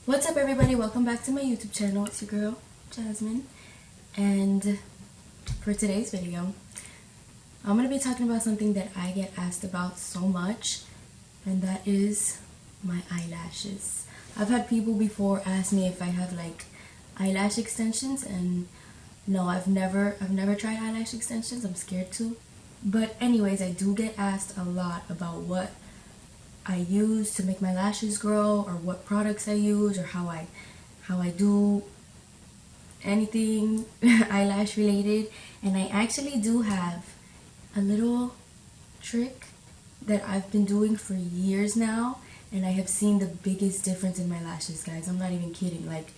What's up everybody, welcome back to my YouTube channel. It's your girl Jasmine, and for today's video I'm going to be talking about something that I get asked about so much, and that is my eyelashes. I've had people before ask me if I have like eyelash extensions, and no, I've never tried eyelash extensions. I'm scared to. But anyways, I do get asked a lot about what I use to make my lashes grow, or what products I use, or how I do anything eyelash related. And I actually do have a little trick that I've been doing for years now, and I have seen the biggest difference in my lashes, guys. I'm not even kidding. Like,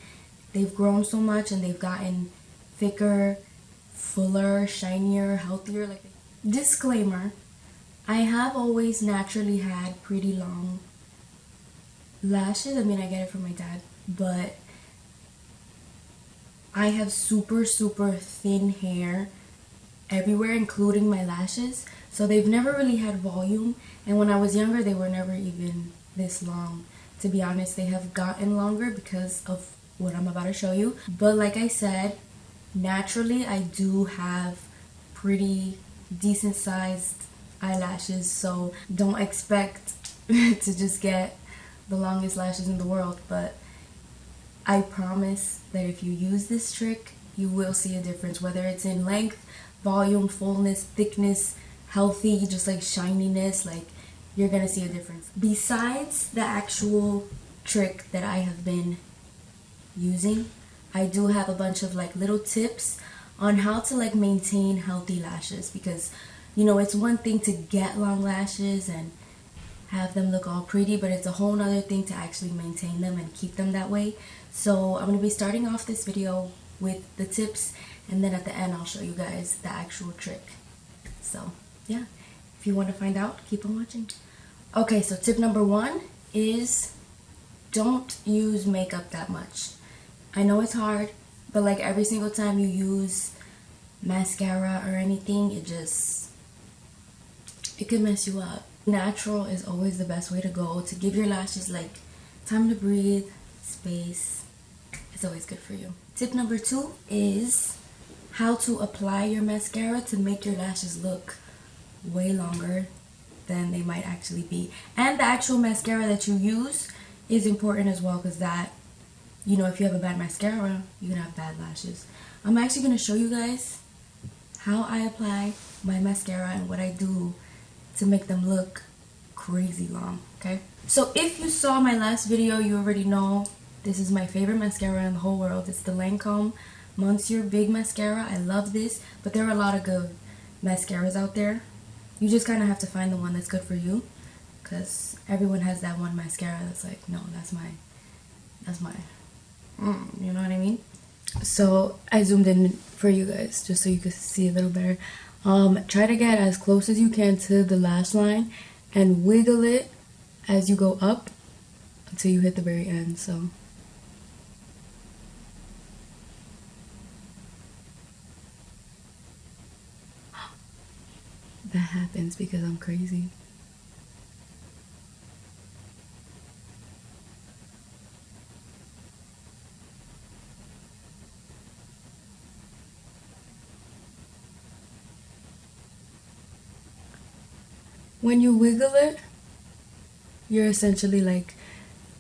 they've grown so much and they've gotten thicker, fuller, shinier, healthier. Like, disclaimer, I have always naturally had pretty long lashes. I mean, I get it from my dad, but I have super thin hair everywhere, including my lashes. So they've never really had volume, and when I was younger, they were never even this long. To be honest, they have gotten longer because of what I'm about to show you. But like I said, naturally, I do have pretty decent sized eyelashes, so don't expect to just get the longest lashes in the world. But I promise that if you use this trick, you will see a difference, whether it's in length, volume, fullness, thickness, healthy, just like shininess. Like, you're gonna see a difference. Besides the actual trick that I have been using, I do have a bunch of like little tips on how to like maintain healthy lashes, because you know, it's one thing to get long lashes and have them look all pretty, but it's a whole nother thing to actually maintain them and keep them that way. So I'm going to be starting off this video with the tips, and then at the end I'll show you guys the actual trick. So yeah, if you want to find out, keep on watching. Okay, so tip number one is don't use makeup that much. I know it's hard, but like every single time you use mascara or anything, it could mess you up. Natural is always the best way to go, to give your lashes like time to breathe, space. It's always good for you. Tip number two is how to apply your mascara to make your lashes look way longer than they might actually be. And the actual mascara that you use is important as well, because that, you know, if you have a bad mascara, you can have bad lashes. I'm actually going to show you guys how I apply my mascara and what I do to make them look crazy long, okay? So if you saw my last video, you already know this is my favorite mascara in the whole world. It's the Lancome Monsieur Big Mascara. I love this, but there are a lot of good mascaras out there. You just kind of have to find the one that's good for you, because everyone has that one mascara that's like, no, that's mine. You know what I mean? So I zoomed in for you guys just so you could see a little better. Try to get as close as you can to the lash line and wiggle it as you go up until you hit the very end. So that happens because I'm crazy. When you wiggle it, you're essentially like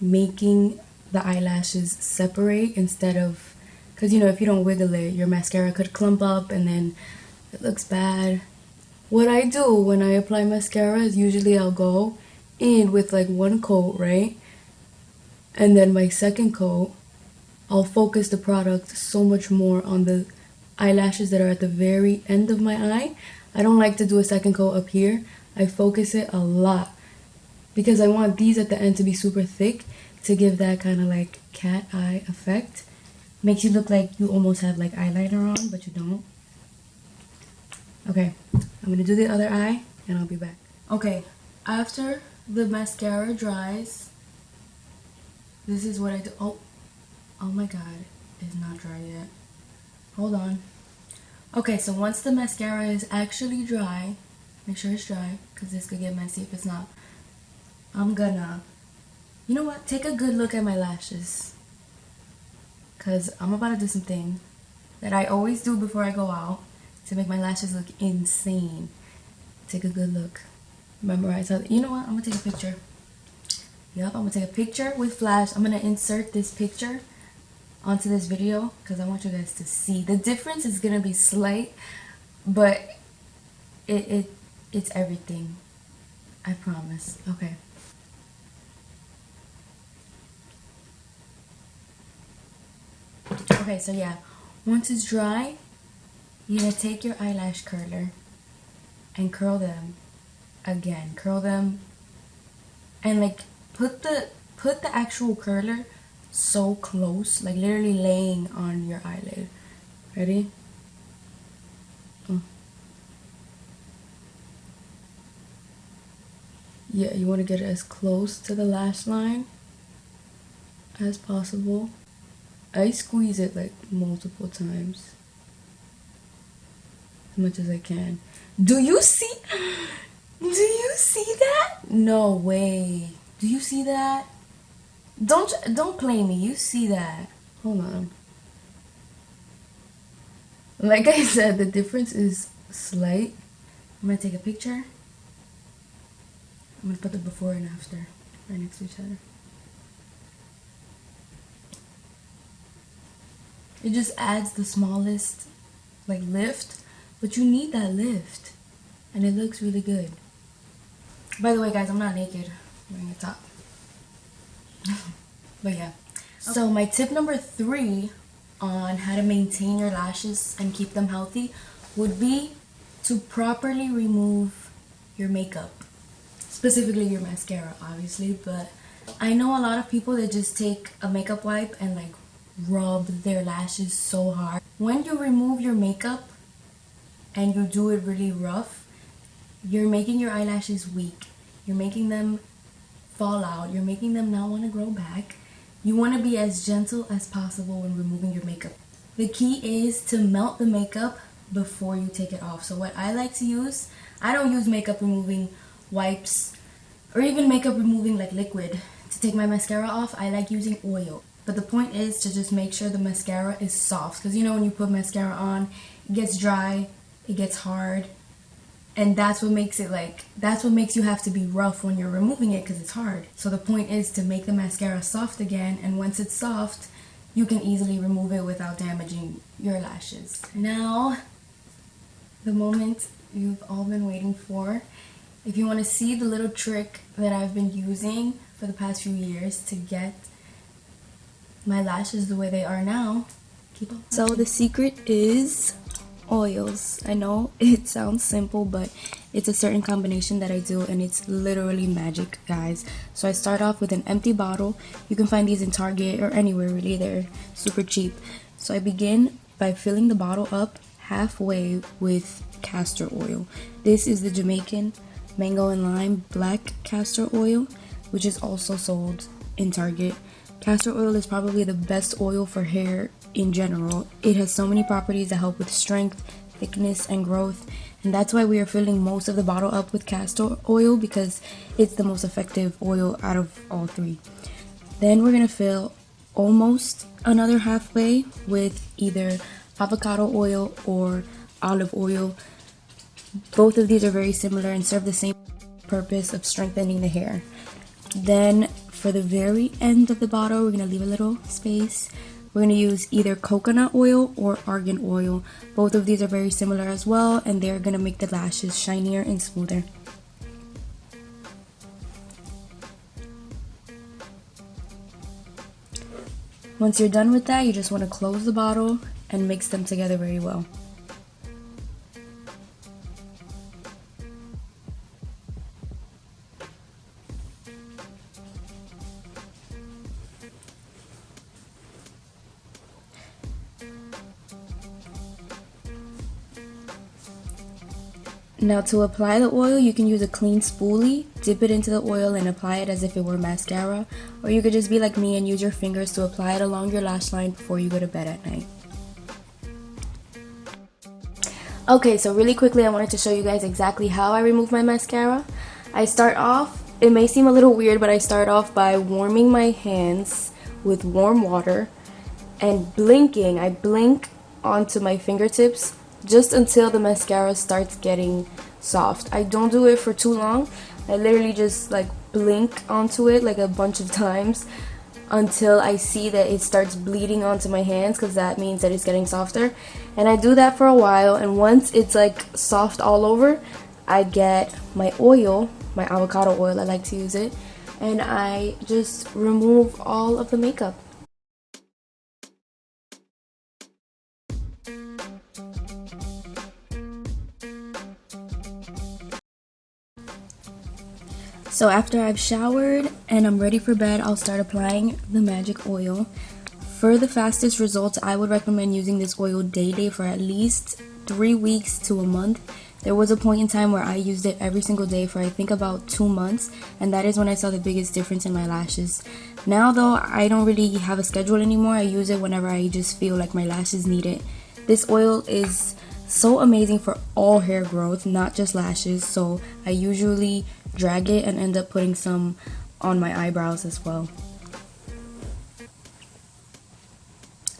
making the eyelashes separate, instead of, because you know, if you don't wiggle it, your mascara could clump up and then it looks bad. What I do when I apply mascara is usually I'll go in with like one coat, right? And then my second coat, I'll focus the product so much more on the eyelashes that are at the very end of my eye. I don't like to do a second coat up here. I focus it a lot because I want these at the end to be super thick, to give that kind of like cat eye effect. Makes you look like you almost have like eyeliner on, but you don't. Okay, I'm gonna do the other eye and I'll be back. Okay, after the mascara dries, this is what I do. Oh my god, it's not dry yet. Hold on. Okay, so once the mascara is actually dry, make sure it's dry, because this could get messy if it's not. I'm gonna, you know what, take a good look at my lashes. because I'm about to do something that I always do before I go out to make my lashes look insane. Take a good look. Remember I told you know what? I'm gonna take a picture. Yep, I'm gonna take a picture with flash. I'm gonna insert this picture onto this video because I want you guys to see. The difference is gonna be slight, but it's everything. I promise. Okay. Okay, so yeah, once it's dry, you're gonna take your eyelash curler and curl them again. Curl them and like put the actual curler so close, like literally laying on your eyelid. Ready? Yeah, you want to get it as close to the lash line as possible. I squeeze it like multiple times, as much as I can. Do you see? Do you see that? No way. Do you see that? Don't play me. You see that? Hold on. Like I said, the difference is slight. I'm gonna take a picture. I'm gonna put the before and after right next to each other. It just adds the smallest like lift, but you need that lift, and it looks really good. By the way, guys, I'm not naked. I'm wearing a top. But yeah. So my tip number 3 on how to maintain your lashes and keep them healthy would be to properly remove your makeup. Specifically your mascara, obviously, but I know a lot of people that just take a makeup wipe and like rub their lashes so hard. When you remove your makeup and you do it really rough, you're making your eyelashes weak. You're making them fall out. You're making them not want to grow back. You want to be as gentle as possible when removing your makeup. The key is to melt the makeup before you take it off. So what I like to use, I don't use makeup removing wipes or even makeup removing like liquid to take my mascara off. I like using oil. But the point is to just make sure the mascara is soft, because you know when you put mascara on, it gets dry, it gets hard, and that's what makes you have to be rough when you're removing it, because it's hard. So the point is to make the mascara soft again, and once it's soft, you can easily remove it without damaging your lashes. Now, the moment you've all been waiting for. If you want to see the little trick that I've been using for the past few years to get my lashes the way they are now, keep on watching. So the secret is oils. I know it sounds simple, but it's a certain combination that I do, and it's literally magic, guys. So I start off with an empty bottle. You can find these in Target or anywhere really. They're super cheap. So I begin by filling the bottle up halfway with castor oil. This is the Jamaican mango and lime black castor oil, which is also sold in Target. Castor oil is probably the best oil for hair in general. It has so many properties that help with strength, thickness, and growth, and that's why we are filling most of the bottle up with castor oil, because it's the most effective oil out of all 3. Then we're gonna fill almost another halfway with either avocado oil or olive oil. Both of these are very similar and serve the same purpose of strengthening the hair. Then for the very end of the bottle, we're going to leave a little space. We're going to use either coconut oil or argan oil. Both of these are very similar as well, and they're going to make the lashes shinier and smoother. Once you're done with that, you just want to close the bottle and mix them together very well. Now to apply the oil, you can use a clean spoolie, dip it into the oil and apply it as if it were mascara, or you could just be like me and use your fingers to apply it along your lash line before you go to bed at night. Okay, so really quickly I wanted to show you guys exactly how I remove my mascara. I start off, it may seem a little weird, but I start off by warming my hands with warm water and blinking. I blink onto my fingertips just until the mascara starts getting soft. I don't do it for too long. I literally just like blink onto it like a bunch of times until I see that it starts bleeding onto my hands, because that means that it's getting softer. And I do that for a while, and once it's like soft all over, I get my oil, my avocado oil, I like to use it, and I just remove all of the makeup. So after I've showered and I'm ready for bed, I'll start applying the magic oil. For the fastest results, I would recommend using this oil day for at least 3 weeks to a month. There was a point in time where I used it every single day for I think about 2 months, and that is when I saw the biggest difference in my lashes. Now though, I don't really have a schedule anymore. I use it whenever I just feel like my lashes need it. This oil is so amazing for all hair growth, not just lashes, so I usually drag it and end up putting some on my eyebrows as well.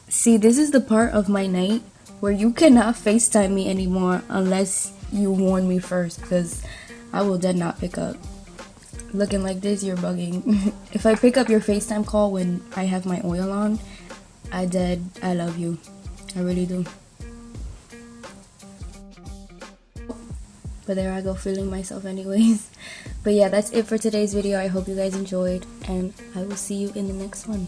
See, this is the part of my night where you cannot FaceTime me anymore unless you warn me first, because I will dead not pick up. Looking like this, you're bugging. If I pick up your FaceTime call when I have my oil on, I love you. I really do. But there I go, feeling myself anyways. But yeah, that's it for today's video. I hope you guys enjoyed, and I will see you in the next one.